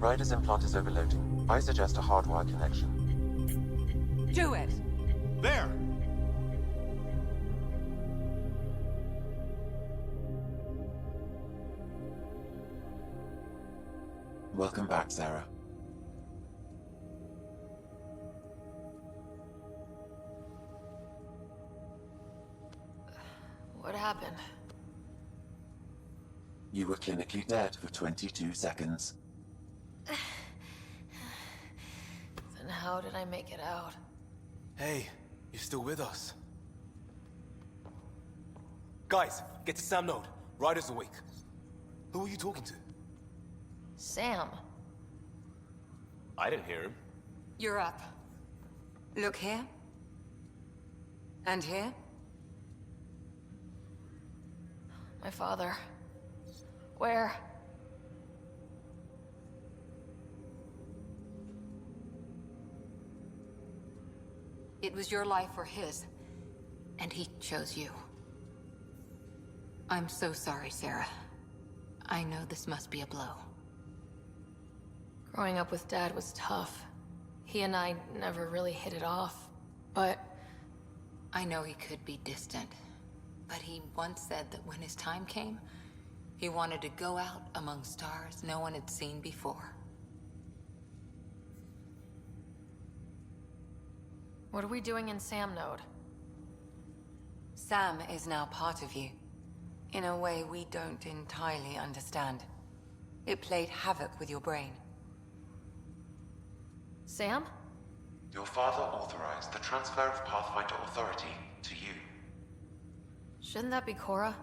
Ryder's implant is overloading. I suggest a hardwire connection. Do it! There! Welcome back, Sara. What happened? You were clinically dead for 22 seconds. Then how did I make it out? Hey, you're still with us. Guys, get to Sam Node. Ryder's awake. Who are you talking to? Sam. I didn't hear him. You're up. Look here. And here. My father. Where? It was your life or his, and he chose you. I'm so sorry, Sarah. I know this must be a blow. Growing up with Dad was tough. He and I never really hit it off, but... I know he could be distant, but he once said that when his time came, he wanted to go out among stars no one had seen before. What are we doing in Sam Node? Sam is now part of you, in a way we don't entirely understand. It played havoc with your brain. Sam? Your father authorized the transfer of Pathfinder authority to you. Shouldn't that be Cora?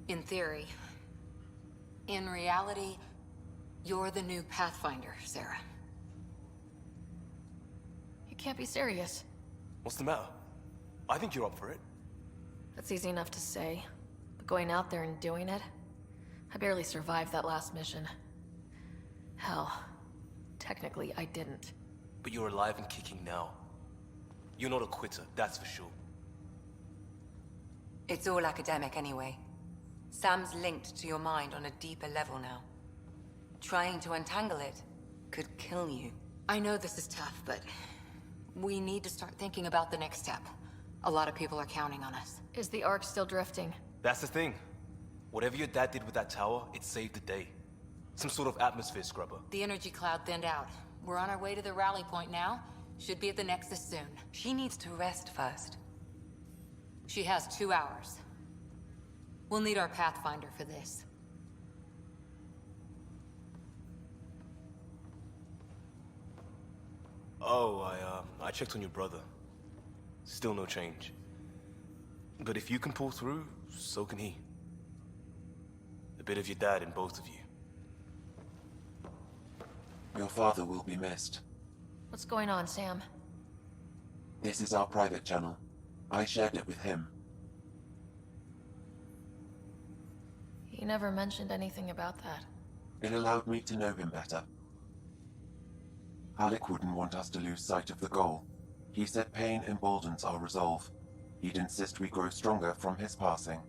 In theory. In reality, you're the new Pathfinder, Sarah. You can't be serious. What's the matter? I think you're up for it. That's easy enough to say, but going out there and doing it? I barely survived that last mission. Hell, technically I didn't. But you're alive and kicking now. You're not a quitter, that's for sure. It's all academic anyway. Sam's linked to your mind on a deeper level now. Trying to untangle it could kill you. I know this is tough, but we need to start thinking about the next step. A lot of people are counting on us. Is the Ark still drifting? That's the thing. Whatever your dad did with that tower, it saved the day. Some sort of atmosphere scrubber. The energy cloud thinned out. We're on our way to the rally point now. Should be at the Nexus soon. She needs to rest first. She has 2 hours. We'll need our Pathfinder for this. Oh, I checked on your brother. Still no change. But if you can pull through, so can he. A bit of your dad in both of you. Your father will be missed. What's going on, Sam? This is our private channel. I shared it with him. He never mentioned anything about that. It allowed me to know him better. Alec wouldn't want us to lose sight of the goal. He said pain emboldens our resolve. He'd insist we grow stronger from his passing.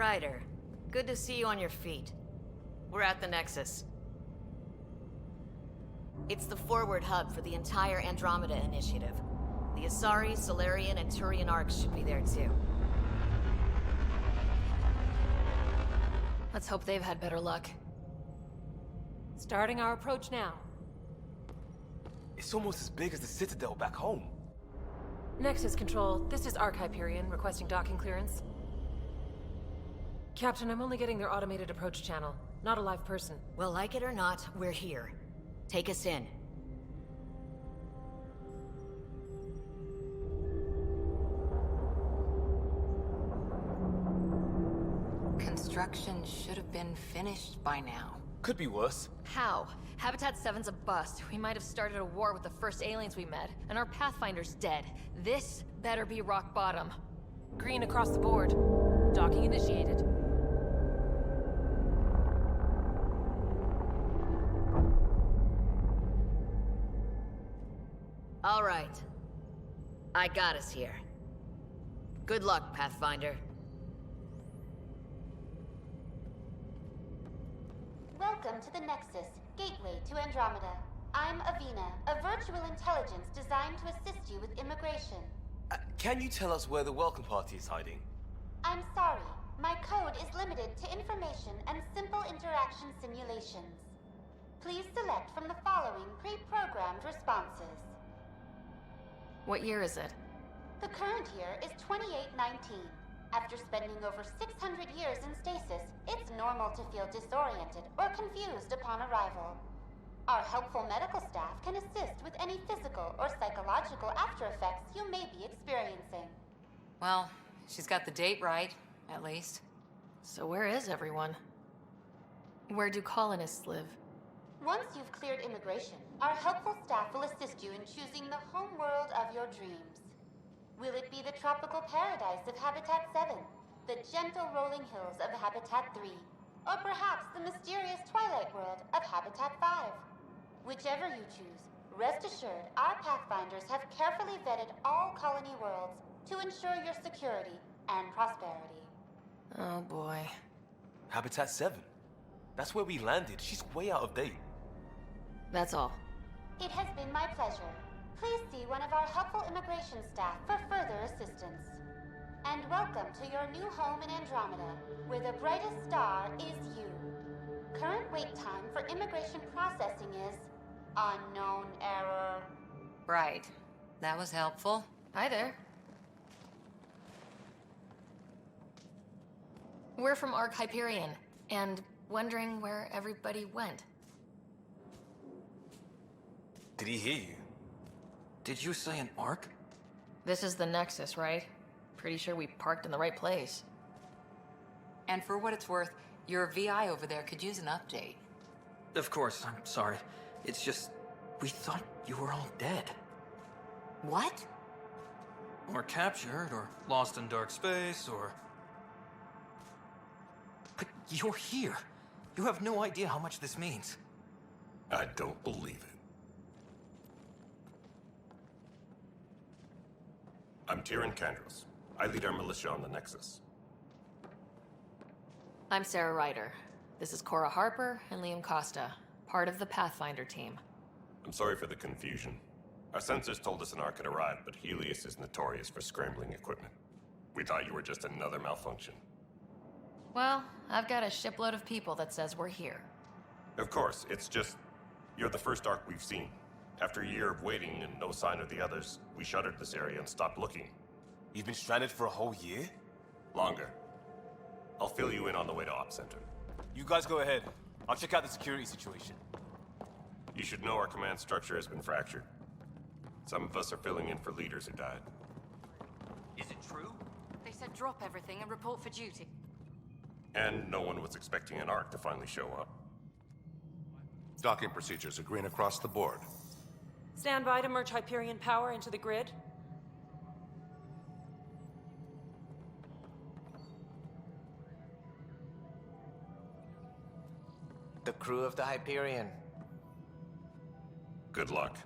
Ryder, good to see you on your feet. We're at the Nexus. It's the forward hub for the entire Andromeda initiative. The Asari, Solarian, and Turian arcs should be there too. Let's hope they've had better luck. Starting our approach now. It's almost as big as the Citadel back home. Nexus Control, this is Arc Hyperion requesting docking clearance. Captain, I'm only getting their automated approach channel, not a live person. Well, like it or not, we're here. Take us in. Construction should have been finished by now. Could be worse. How? Habitat 7's a bust. We might have started a war with the first aliens we met, and our Pathfinder's dead. This better be rock bottom. Green across the board. Docking initiated. All right. I got us here. Good luck, Pathfinder. Welcome to the Nexus, gateway to Andromeda. I'm Avina, a virtual intelligence designed to assist you with immigration. Can you tell us where the welcome party is hiding? I'm sorry, my code is limited to information and simple interaction simulations. Please select from the following pre-programmed responses. What year is it? The current year is 2819. After spending over 600 years in stasis, it's normal to feel disoriented or confused upon arrival. Our helpful medical staff can assist with any physical or psychological after effects you may be experiencing. Well, she's got the date right, at least. So where is everyone? Where do colonists live? Once you've cleared immigration, our helpful staff will assist you in choosing the home world of your dreams. Will it be the tropical paradise of Habitat 7, the gentle rolling hills of Habitat 3, or perhaps the mysterious twilight world of Habitat 5? Whichever you choose, rest assured our Pathfinders have carefully vetted all colony worlds to ensure your security and prosperity. Oh boy. Habitat 7. That's where we landed. She's way out of date. That's all. It has been my pleasure. Please see one of our helpful immigration staff for further assistance. And welcome to your new home in Andromeda, where the brightest star is you. Current wait time for immigration processing is unknown error. Right. That was helpful. Hi there. We're from Arc Hyperion, and wondering where everybody went. Did he hear you? Did you say an arc? This is the Nexus, right? Pretty sure we parked in the right place. And for what it's worth, your VI over there could use an update. Of course, I'm sorry. It's just, we thought you were all dead. What? Or captured, or lost in dark space, or... But you're here. You have no idea how much this means. I don't believe it. I'm Turian Makeover. I lead our militia on the Nexus. I'm Sara Ryder. This is Cora Harper and Liam Costa, part of the Pathfinder team. I'm sorry for the confusion. Our sensors told us an arc had arrived, but Helios is notorious for scrambling equipment. We thought you were just another malfunction. Well, I've got a shipload of people that says we're here. Of course, it's just... you're the first arc we've seen. After a year of waiting and no sign of the others, we shuttered this area and stopped looking. You've been stranded for a whole year? Longer. I'll fill you in on the way to Op Center. You guys go ahead. I'll check out the security situation. You should know our command structure has been fractured. Some of us are filling in for leaders who died. Is it true? They said drop everything and report for duty. And no one was expecting an arc to finally show up. Docking procedures are green across the board. Stand by to merge Hyperion power into the grid. The crew of the Hyperion. Good luck.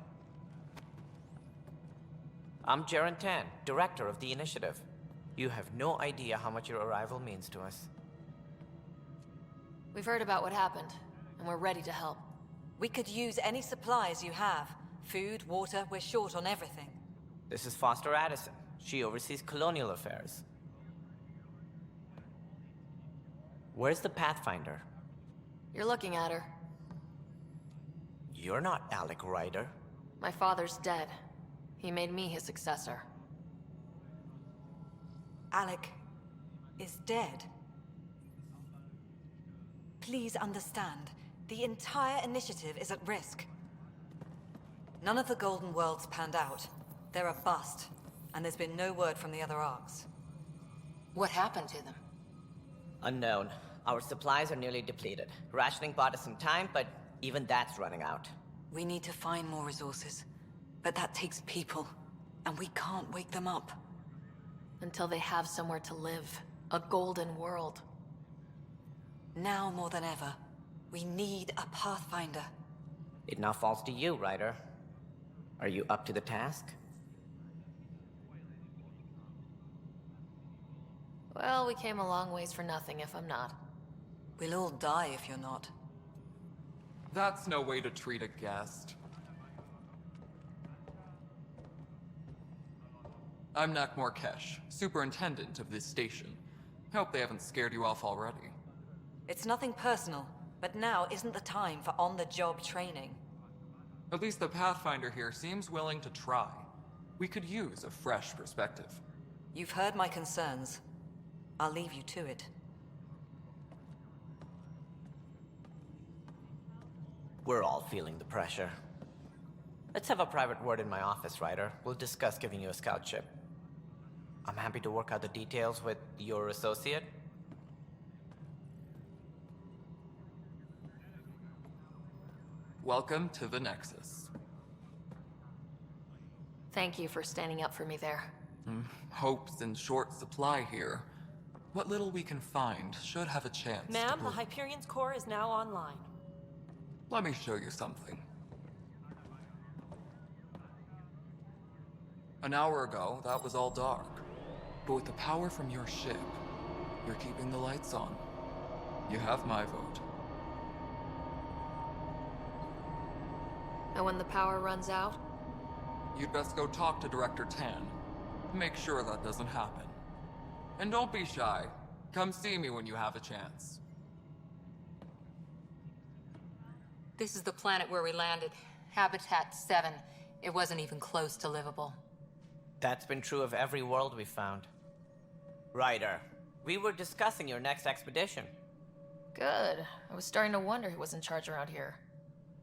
I'm Jaren Tan, director of the initiative. You have no idea how much your arrival means to us. We've heard about what happened, and we're ready to help. We could use any supplies you have. Food, water, we're short on everything. This is Foster Addison. She oversees colonial affairs. Where's the Pathfinder? You're looking at her. You're not Alec Ryder. My father's dead. He made me his successor. Alec is dead. Please understand, the entire initiative is at risk. None of the Golden Worlds panned out. They're a bust, and there's been no word from the other arcs. What happened to them? Unknown. Our supplies are nearly depleted. Rationing bought us some time, but even that's running out. We need to find more resources, but that takes people, and we can't wake them up. Until they have somewhere to live. A golden world. Now more than ever, we need a pathfinder. It now falls to you, Ryder. Are you up to the task? Well, we came a long ways for nothing if I'm not. We'll all die if you're not. That's no way to treat a guest. I'm Nakmor Kesh, superintendent of this station. Hope they haven't scared you off already. It's nothing personal, but now isn't the time for on-the-job training. At least the Pathfinder here seems willing to try. We could use a fresh perspective. You've heard my concerns. I'll leave you to it. We're all feeling the pressure. Let's have a private word in my office, Ryder. We'll discuss giving you a scout ship. I'm happy to work out the details with your associate. Welcome to the Nexus. Thank you for standing up for me there. Hope's in short supply here. What little we can find should have a chance. Ma'am, the Hyperion's core is now online. Let me show you something. An hour ago, that was all dark. But with the power from your ship, you're keeping the lights on. You have my vote. And when the power runs out? You'd best go talk to Director Tan. Make sure that doesn't happen. And don't be shy. Come see me when you have a chance. This is the planet where we landed. Habitat 7. It wasn't even close to livable. That's been true of every world we found. Ryder, we were discussing your next expedition. Good. I was starting to wonder who was in charge around here.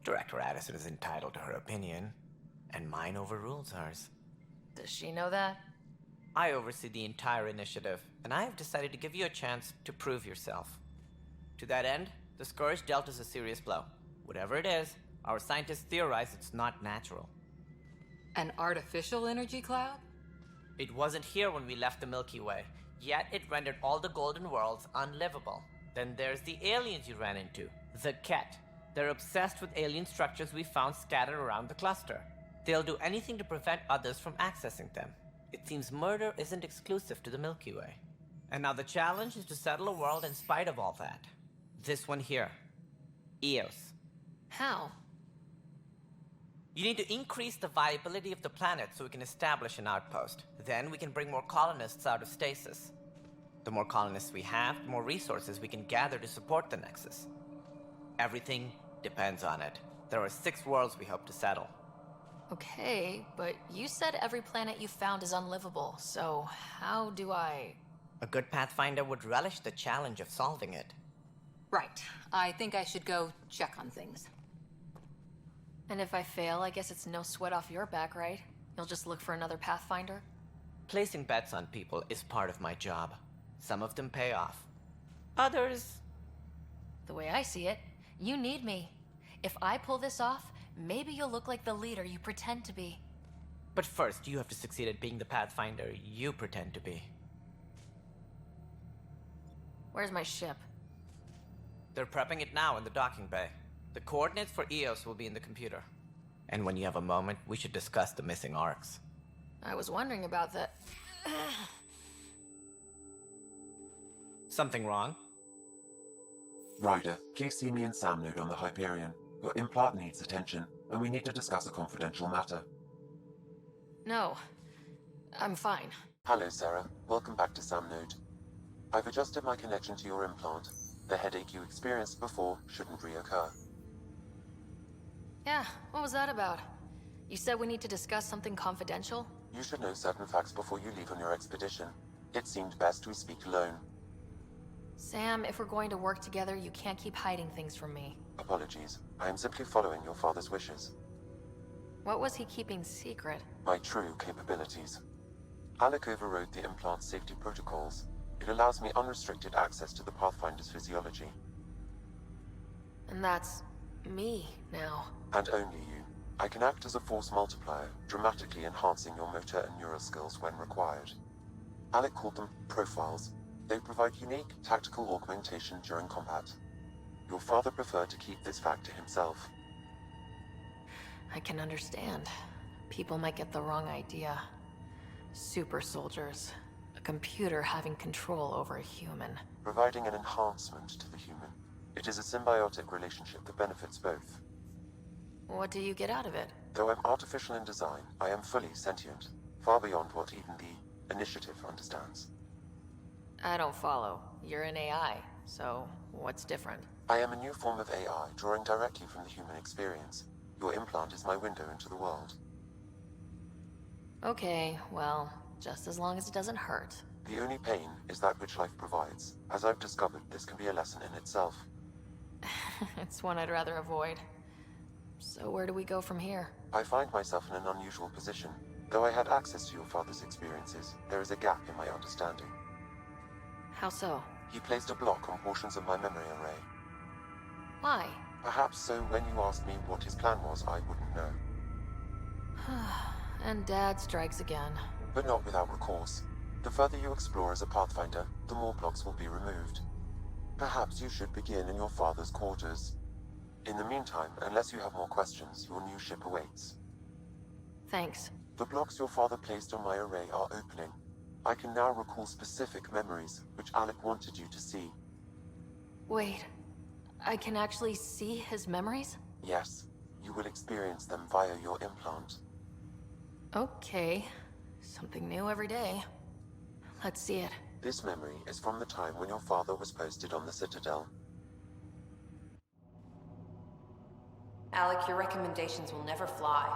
Director Addison is entitled to her opinion, and mine overrules hers. Does she know that? I oversee the entire initiative, and I have decided to give you a chance to prove yourself. To that end, the Scourge dealt us a serious blow. Whatever it is, our scientists theorize it's not natural. An artificial energy cloud? It wasn't here when we left the Milky Way, yet it rendered all the Golden Worlds unlivable. Then there's the aliens you ran into, the Ket. They're obsessed with alien structures we found scattered around the cluster. They'll do anything to prevent others from accessing them. It seems murder isn't exclusive to the Milky Way. And now the challenge is to settle a world in spite of all that. This one here. Eos. How? You need to increase the viability of the planet so we can establish an outpost. Then we can bring more colonists out of stasis. The more colonists we have, the more resources we can gather to support the Nexus. Everything depends on it. There are 6 worlds we hope to settle. Okay, but you said every planet you found is unlivable, so how do I... A good Pathfinder would relish the challenge of solving it. Right. I think I should go check on things. And if I fail, I guess it's no sweat off your back, right? You'll just look for another Pathfinder? Placing bets on people is part of my job. Some of them pay off. Others... The way I see it, you need me. If I pull this off, maybe you'll look like the leader you pretend to be. But first, you have to succeed at being the Pathfinder you pretend to be. Where's my ship? They're prepping it now in the docking bay. The coordinates for Eos will be in the computer. And when you have a moment, we should discuss the missing arcs. I was wondering about that. Something wrong? Ryder, please see me and Sam Node on the Hyperion. Your implant needs attention, and we need to discuss a confidential matter. No. I'm fine. Hello, Sarah. Welcome back to Sam Node. I've adjusted my connection to your implant. The headache you experienced before shouldn't reoccur. Yeah, what was that about? You said we need to discuss something confidential? You should know certain facts before you leave on your expedition. It seemed best we speak alone. Sam, if we're going to work together, you can't keep hiding things from me. Apologies. I am simply following your father's wishes. What was he keeping secret? My true capabilities. Alec overrode the implant's safety protocols. It allows me unrestricted access to the Pathfinder's physiology. And that's me now. And only you. I can act as a force multiplier, dramatically enhancing your motor and neural skills when required. Alec called them profiles. They provide unique tactical augmentation during combat. Your father preferred to keep this fact to himself. I can understand. People might get the wrong idea. Super soldiers. A computer having control over a human. Providing an enhancement to the human. It is a symbiotic relationship that benefits both. What do you get out of it? Though I'm artificial in design, I am fully sentient. Far beyond what even the Initiative understands. I don't follow. You're an AI, so what's different? I am a new form of AI, drawing directly from the human experience. Your implant is my window into the world. Okay, well, just as long as it doesn't hurt. The only pain is that which life provides. As I've discovered, this can be a lesson in itself. It's one I'd rather avoid. So where do we go from here? I find myself in an unusual position. Though I had access to your father's experiences, there is a gap in my understanding. How so? He placed a block on portions of my memory array. Why? Perhaps so when you asked me what his plan was, I wouldn't know. And Dad strikes again. But not without recourse. The further you explore as a Pathfinder, the more blocks will be removed. Perhaps you should begin in your father's quarters. In the meantime, unless you have more questions, your new ship awaits. Thanks. The blocks your father placed on my array are opening. I can now recall specific memories, which Alec wanted you to see. Wait, I can actually see his memories? Yes, you will experience them via your implant. Okay, something new every day. Let's see it. This memory is from the time when your father was posted on the Citadel. Alec, your recommendations will never fly.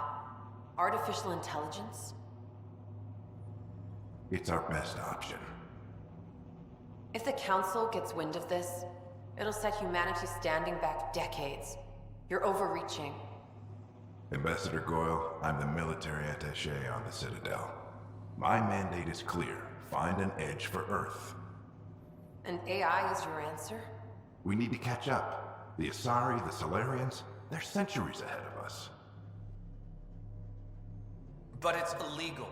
Artificial intelligence? It's our best option. If the Council gets wind of this, it'll set humanity standing back decades. You're overreaching. Ambassador Goyle, I'm the military attaché on the Citadel. My mandate is clear. Find an edge for Earth. And AI is your answer? We need to catch up. The Asari, the Solarians, they're centuries ahead of us. But it's illegal.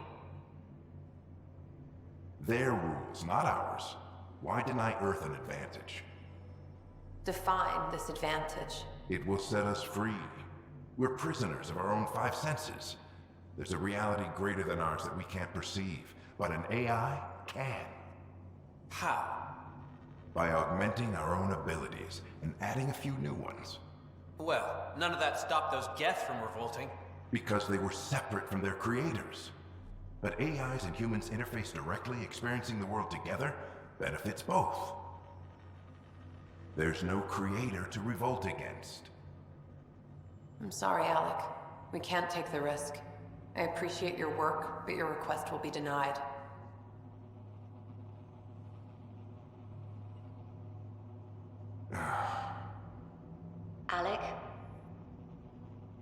Their rules, not ours. Why deny Earth an advantage? Define this advantage. It will set us free. We're prisoners of our own five senses. There's a reality greater than ours that we can't perceive, but an AI can. How? By augmenting our own abilities and adding a few new ones. Well, none of that stopped those Geth from revolting. Because they were separate from their creators. But AIs and humans interface directly, experiencing the world together, benefits both. There's no creator to revolt against. I'm sorry, Alec. We can't take the risk. I appreciate your work, but your request will be denied. Alec?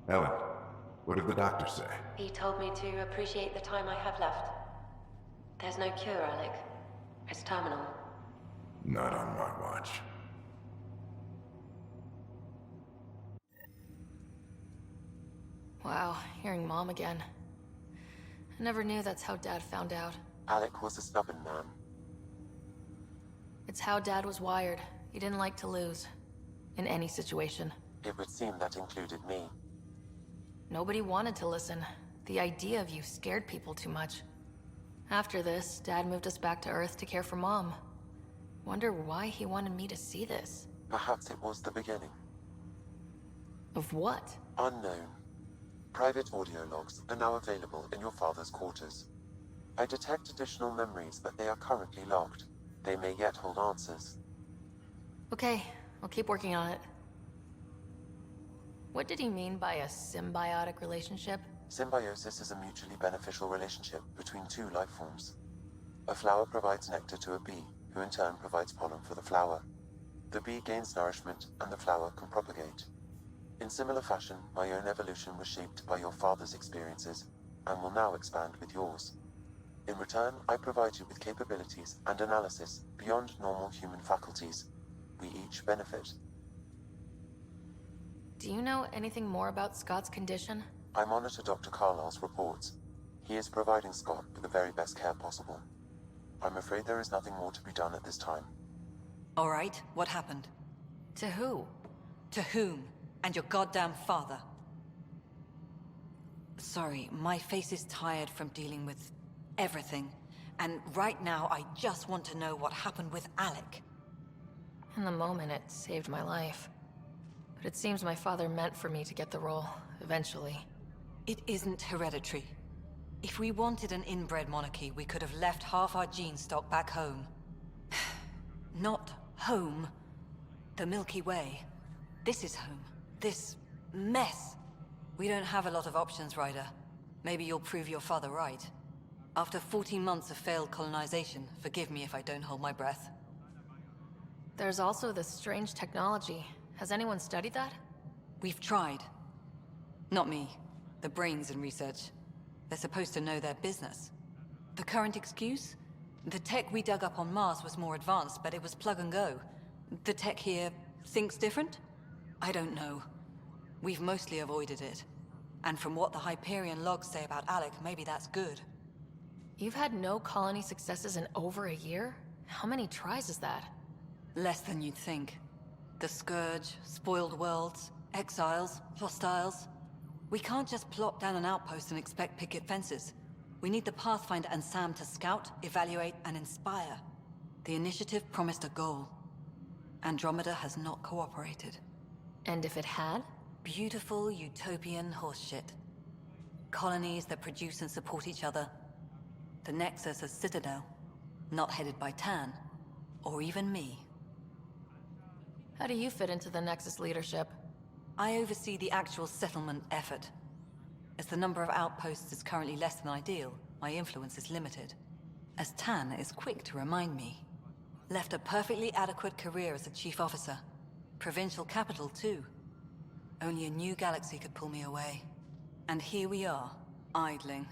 Ellen, what did the doctor say? He told me to appreciate the time I have left. There's no cure, Alec. It's terminal. Not on my watch. Wow, hearing Mom again. I never knew that's how Dad found out. Alec was a stubborn man. It's how Dad was wired. He didn't like to lose. In any situation. It would seem that included me. Nobody wanted to listen. The idea of you scared people too much. After this, Dad moved us back to Earth to care for Mom. Wonder why he wanted me to see this. Perhaps it was the beginning. Of what? Unknown. Private audio logs are now available in your father's quarters. I detect additional memories, but they are currently logged. They may yet hold answers. Okay, I'll keep working on it. What did he mean by a symbiotic relationship? Symbiosis is a mutually beneficial relationship between two life forms. A flower provides nectar to a bee, who in turn provides pollen for the flower. The bee gains nourishment, and the flower can propagate. In similar fashion, my own evolution was shaped by your father's experiences, and will now expand with yours. In return, I provide you with capabilities and analysis beyond normal human faculties. We each benefit. Do you know anything more about Scott's condition? I monitor Dr. Carlisle's reports. He is providing Scott with the very best care possible. I'm afraid there is nothing more to be done at this time. All right, what happened? To who? To whom? And your goddamn father. Sorry, my face is tired from dealing with everything. And right now, I just want to know what happened with Alec. In the moment, it saved my life. But it seems my father meant for me to get the role, eventually. It isn't hereditary. If we wanted an inbred monarchy, we could have left half our gene stock back home. Not home. The Milky Way. This is home. This mess. We don't have a lot of options, Ryder. Maybe you'll prove your father right. After 14 months of failed colonization, forgive me if I don't hold my breath. There's also this strange technology. Has anyone studied that? We've tried. Not me. The brains in research. They're supposed to know their business. The current excuse? The tech we dug up on Mars was more advanced, but it was plug and go. The tech here thinks different? I don't know. We've mostly avoided it. And from what the Hyperion logs say about Alec, maybe that's good. You've had no colony successes in over a year? How many tries is that? Less than you'd think. The Scourge, spoiled worlds, exiles, hostiles. We can't just plop down an outpost and expect picket fences. We need the Pathfinder and Sam to scout, evaluate, and inspire. The initiative promised a goal. Andromeda has not cooperated. And if it had? Beautiful utopian horseshit. Colonies that produce and support each other. The Nexus as Citadel, not headed by Tan, or even me. How do you fit into the Nexus leadership? I oversee the actual settlement effort. As the number of outposts is currently less than ideal, my influence is limited. As Tan is quick to remind me. Left a perfectly adequate career as a chief officer. Provincial capital, too. Only a new galaxy could pull me away. And here we are, idling.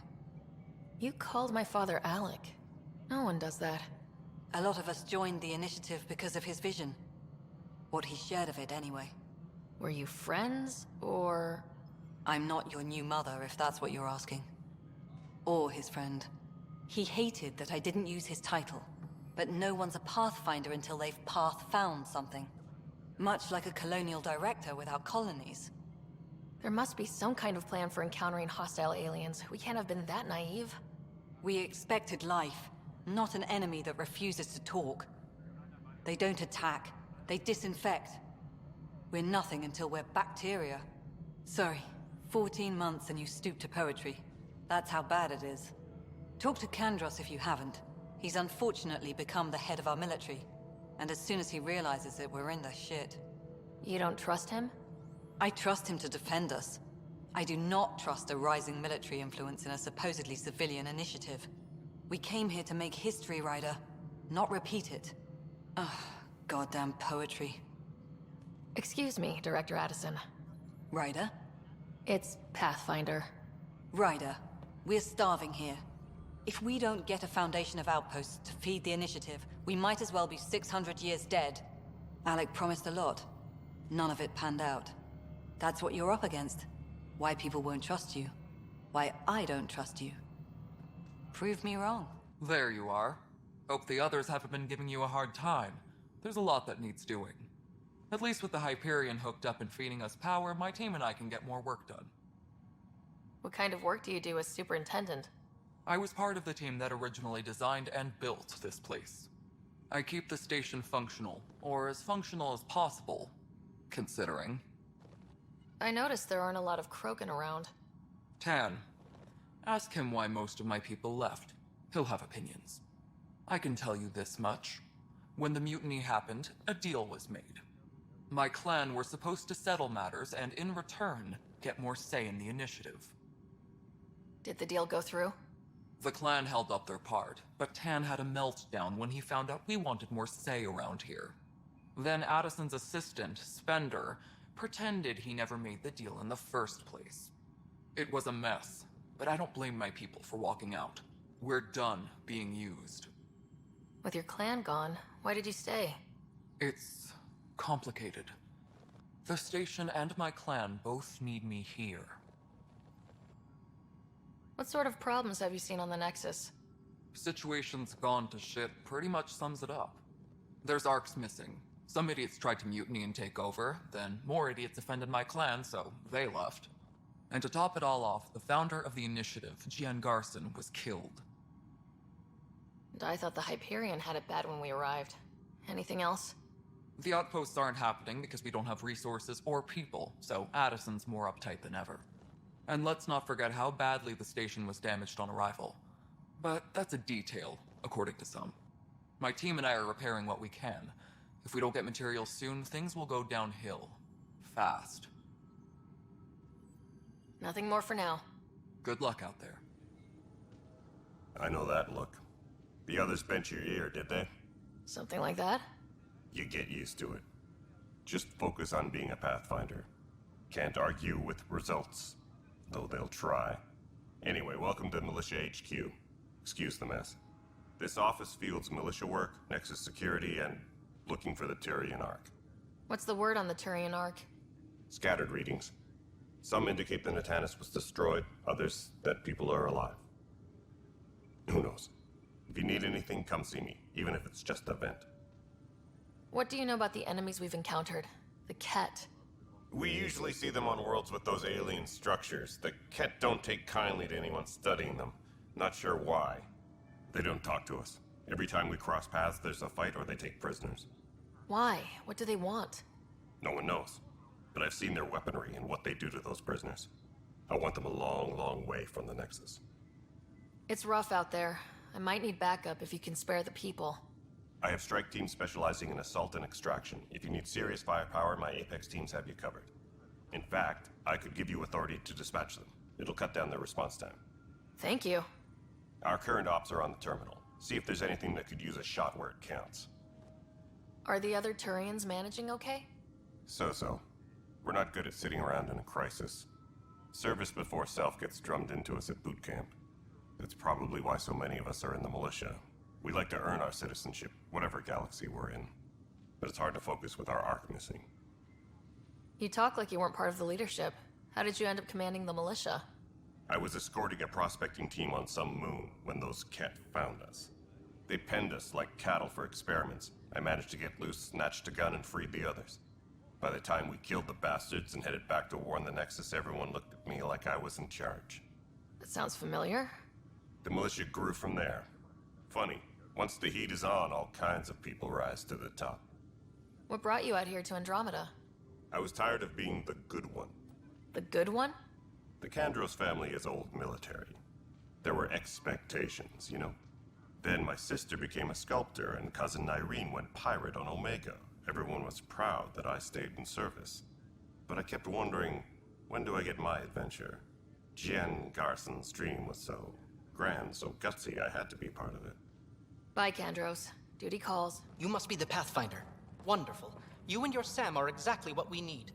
You called my father Alec. No one does that. A lot of us joined the initiative because of his vision. What he shared of it, anyway. Were you friends, or...? I'm not your new mother, if that's what you're asking. Or his friend. He hated that I didn't use his title. But no one's a pathfinder until they've path-found something. Much like a colonial director without colonies. There must be some kind of plan for encountering hostile aliens. We can't have been that naive. We expected life, not an enemy that refuses to talk. They don't attack. They disinfect. We're nothing until we're bacteria. Sorry, 14 months and you stoop to poetry. That's how bad it is. Talk to Kandros if you haven't. He's unfortunately become the head of our military. And as soon as he realizes it, we're in the shit. You don't trust him? I trust him to defend us. I do not trust a rising military influence in a supposedly civilian initiative. We came here to make history, Ryder, not repeat it. Ugh, goddamn poetry. Excuse me, Director Addison. Ryder? It's Pathfinder. Ryder, we're starving here. If we don't get a foundation of outposts to feed the initiative, we might as well be 600 years dead. Alec promised a lot. None of it panned out. That's what you're up against. Why people won't trust you. Why I don't trust you. Prove me wrong. There you are. Hope the others haven't been giving you a hard time. There's a lot that needs doing. At least with the Hyperion hooked up and feeding us power, my team and I can get more work done. What kind of work do you do as superintendent? I was part of the team that originally designed and built this place. I keep the station functional, or as functional as possible, considering. I noticed there aren't a lot of Krogan around. Tan, ask him why most of my people left. He'll have opinions. I can tell you this much. When the mutiny happened, a deal was made. My clan were supposed to settle matters and, in return, get more say in the initiative. Did the deal go through? The clan held up their part, but Tan had a meltdown when he found out we wanted more say around here. Then Addison's assistant, Spender, pretended he never made the deal in the first place. It was a mess, but I don't blame my people for walking out. We're done being used. With your clan gone, why did you stay? It's complicated. The station and my clan both need me here. What sort of problems have you seen on the Nexus? Situation's gone to shit pretty much sums it up. There's arcs missing. Some idiots tried to mutiny and take over, then more idiots offended my clan, so they left. And to top it all off, the founder of the initiative, Gian Garson, was killed. And I thought the Hyperion had it bad when we arrived. Anything else? The outposts aren't happening because we don't have resources or people, so Addison's more uptight than ever. And let's not forget how badly the station was damaged on arrival. But that's a detail, according to some. My team and I are repairing what we can. If we don't get materials soon, things will go downhill. Fast. Nothing more for now. Good luck out there. I know that look. The others bent your ear, did they? Something like that? You get used to it. Just focus on being a pathfinder. Can't argue with results, though they'll try. Anyway, welcome to Militia HQ. Excuse the mess. This office fields militia work, Nexus security, and looking for the Turian Ark. What's the word on the Turian Ark? Scattered readings. Some indicate the Natanus was destroyed, others that people are alive. Who knows? If you need anything, come see me, even if it's just a vent. What do you know about the enemies we've encountered? The Ket? We usually see them on worlds with those alien structures. The Ket don't take kindly to anyone studying them. Not sure why. They don't talk to us. Every time we cross paths, there's a fight or they take prisoners. Why? What do they want? No one knows. But I've seen their weaponry and what they do to those prisoners. I want them a long, long way from the Nexus. It's rough out there. I might need backup if you can spare the people. I have strike teams specializing in assault and extraction. If you need serious firepower, my Apex teams have you covered. In fact, I could give you authority to dispatch them. It'll cut down their response time. Thank you. Our current ops are on the terminal. See if there's anything that could use a shot where it counts. Are the other Turians managing okay? So-so. We're not good at sitting around in a crisis. Service before self gets drummed into us at boot camp. That's probably why so many of us are in the militia. We like to earn our citizenship, whatever galaxy we're in. But it's hard to focus with our arc missing. You talk like you weren't part of the leadership. How did you end up commanding the militia? I was escorting a prospecting team on some moon when those Ket found us. They penned us like cattle for experiments. I managed to get loose, snatched a gun, and freed the others. By the time we killed the bastards and headed back to warn the Nexus, everyone looked at me like I was in charge. That sounds familiar. The militia grew from there. Funny, once the heat is on, all kinds of people rise to the top. What brought you out here to Andromeda? I was tired of being the good one. The good one? The Kandros family is old military. There were expectations, you know? Then my sister became a sculptor and cousin Irene went pirate on Omega. Everyone was proud that I stayed in service. But I kept wondering, when do I get my adventure? Gian Garson's dream was so grand, so gutsy, I had to be part of it. Bye, Kandros. Duty calls. You must be the Pathfinder. Wonderful. You and your Sam are exactly what we need.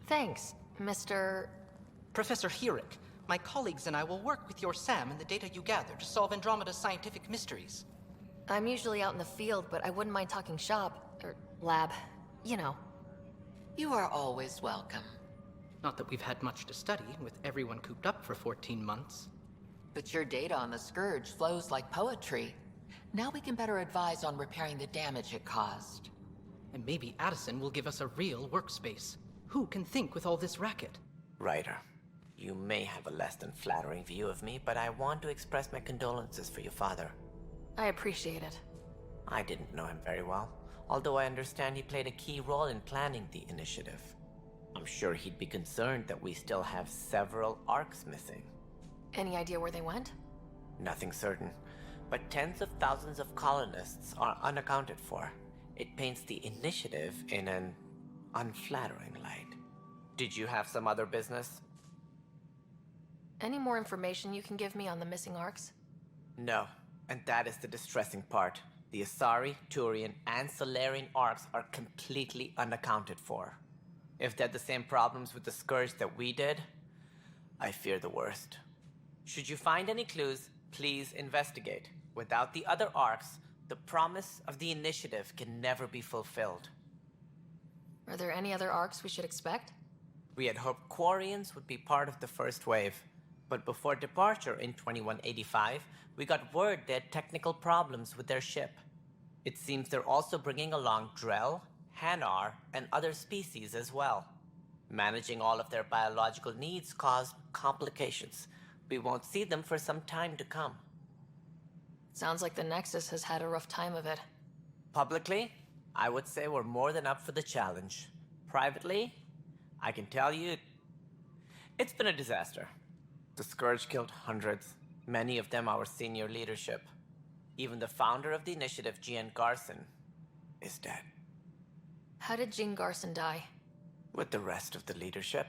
Thanks, Mr. Professor Herrick. My colleagues and I will work with your Sam and the data you gather to solve Andromeda's scientific mysteries. I'm usually out in the field, but I wouldn't mind talking shop, or lab, you know. You are always welcome. Not that we've had much to study, with everyone cooped up for 14 months. But your data on the Scourge flows like poetry. Now we can better advise on repairing the damage it caused. And maybe Addison will give us a real workspace. Who can think with all this racket? Ryder, you may have a less than flattering view of me, but I want to express my condolences for your father. I appreciate it. I didn't know him very well, although I understand he played a key role in planning the initiative. I'm sure he'd be concerned that we still have several arcs missing. Any idea where they went? Nothing certain, but tens of thousands of colonists are unaccounted for. It paints the initiative in an unflattering light. Did you have some other business? Any more information you can give me on the missing arcs? No, and that is the distressing part. The Asari, Turian, and Solarian arcs are completely unaccounted for. If they had the same problems with the Scourge that we did, I fear the worst. Should you find any clues, please investigate. Without the other arcs, the promise of the initiative can never be fulfilled. Are there any other arcs we should expect? We had hoped Quarians would be part of the first wave, but before departure in 2185, we got word they had technical problems with their ship. It seems they're also bringing along Drell, Hanar, and other species as well. Managing all of their biological needs caused complications. We won't see them for some time to come. Sounds like the Nexus has had a rough time of it. Publicly, I would say we're more than up for the challenge. Privately, I can tell you, it's been a disaster. The Scourge killed hundreds, many of them our senior leadership. Even the founder of the initiative, Gian Garson, is dead. How did Jean Garson die? With the rest of the leadership,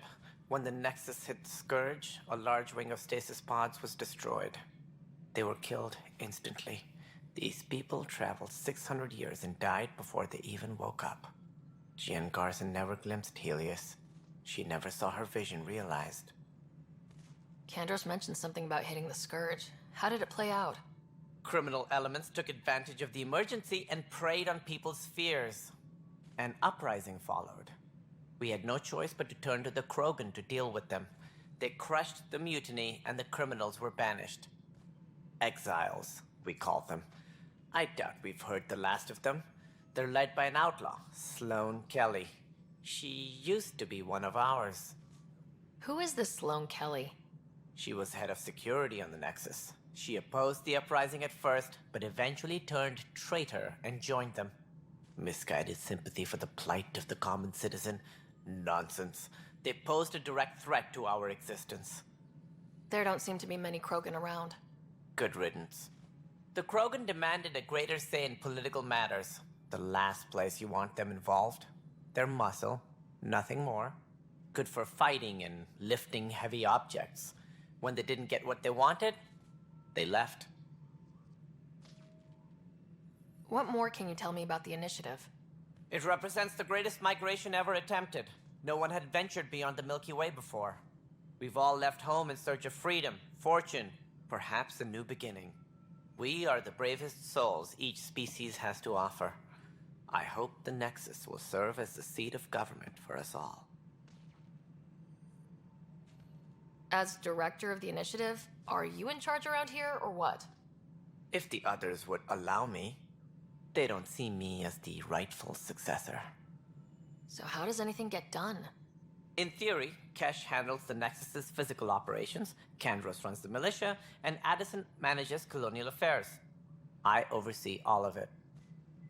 when the Nexus hit the Scourge, a large wing of stasis pods was destroyed. They were killed instantly. These people traveled 600 years and died before they even woke up. Jean Garson never glimpsed Helios. She never saw her vision realized. Kandros mentioned something about hitting the Scourge. How did it play out? Criminal elements took advantage of the emergency and preyed on people's fears. An uprising followed. We had no choice but to turn to the Krogan to deal with them. They crushed the mutiny and the criminals were banished. Exiles, we call them. I doubt we've heard the last of them. They're led by an outlaw, Sloane Kelly. She used to be one of ours. Who is this Sloane Kelly? She was head of security on the Nexus. She opposed the uprising at first, but eventually turned traitor and joined them. Misguided sympathy for the plight of the common citizen? Nonsense. They posed a direct threat to our existence. There don't seem to be many Krogan around. Good riddance. The Krogan demanded a greater say in political matters. The last place you want them involved. Their muscle, nothing more. Good for fighting and lifting heavy objects. When they didn't get what they wanted, they left. What more can you tell me about the initiative? It represents the greatest migration ever attempted. No one had ventured beyond the Milky Way before. We've all left home in search of freedom, fortune, perhaps a new beginning. We are the bravest souls each species has to offer. I hope the Nexus will serve as the seat of government for us all. As director of the initiative, are you in charge around here, or what? If the others would allow me. They don't see me as the rightful successor. So how does anything get done? In theory, Kesh handles the Nexus's physical operations, Kandros runs the militia, and Addison manages colonial affairs. I oversee all of it.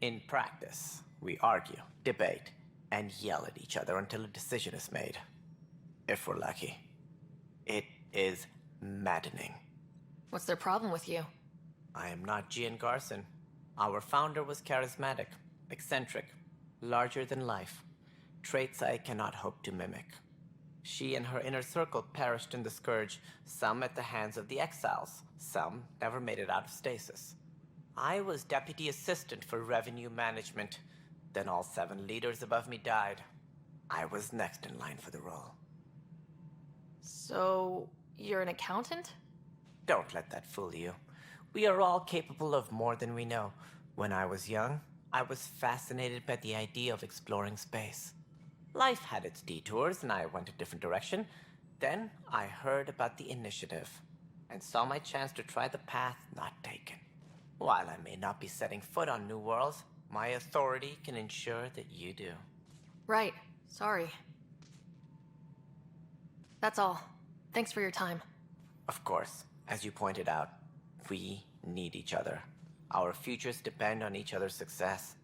In practice, we argue, debate, and yell at each other until a decision is made. If we're lucky. It is maddening. What's their problem with you? I am not Gian Garson. Our founder was charismatic, eccentric, larger than life. Traits I cannot hope to mimic. She and her inner circle perished in the Scourge, some at the hands of the exiles, some never made it out of stasis. I was deputy assistant for revenue management. Then all 7 leaders above me died. I was next in line for the role. So, you're an accountant? Don't let that fool you. We are all capable of more than we know. When I was young, I was fascinated by the idea of exploring space. Life had its detours, and I went a different direction. Then I heard about the initiative, and saw my chance to try the path not taken. While I may not be setting foot on new worlds, my authority can ensure that you do. Right. Sorry. That's all. Thanks for your time. Of course, as you pointed out, we need each other. Our futures depend on each other's success.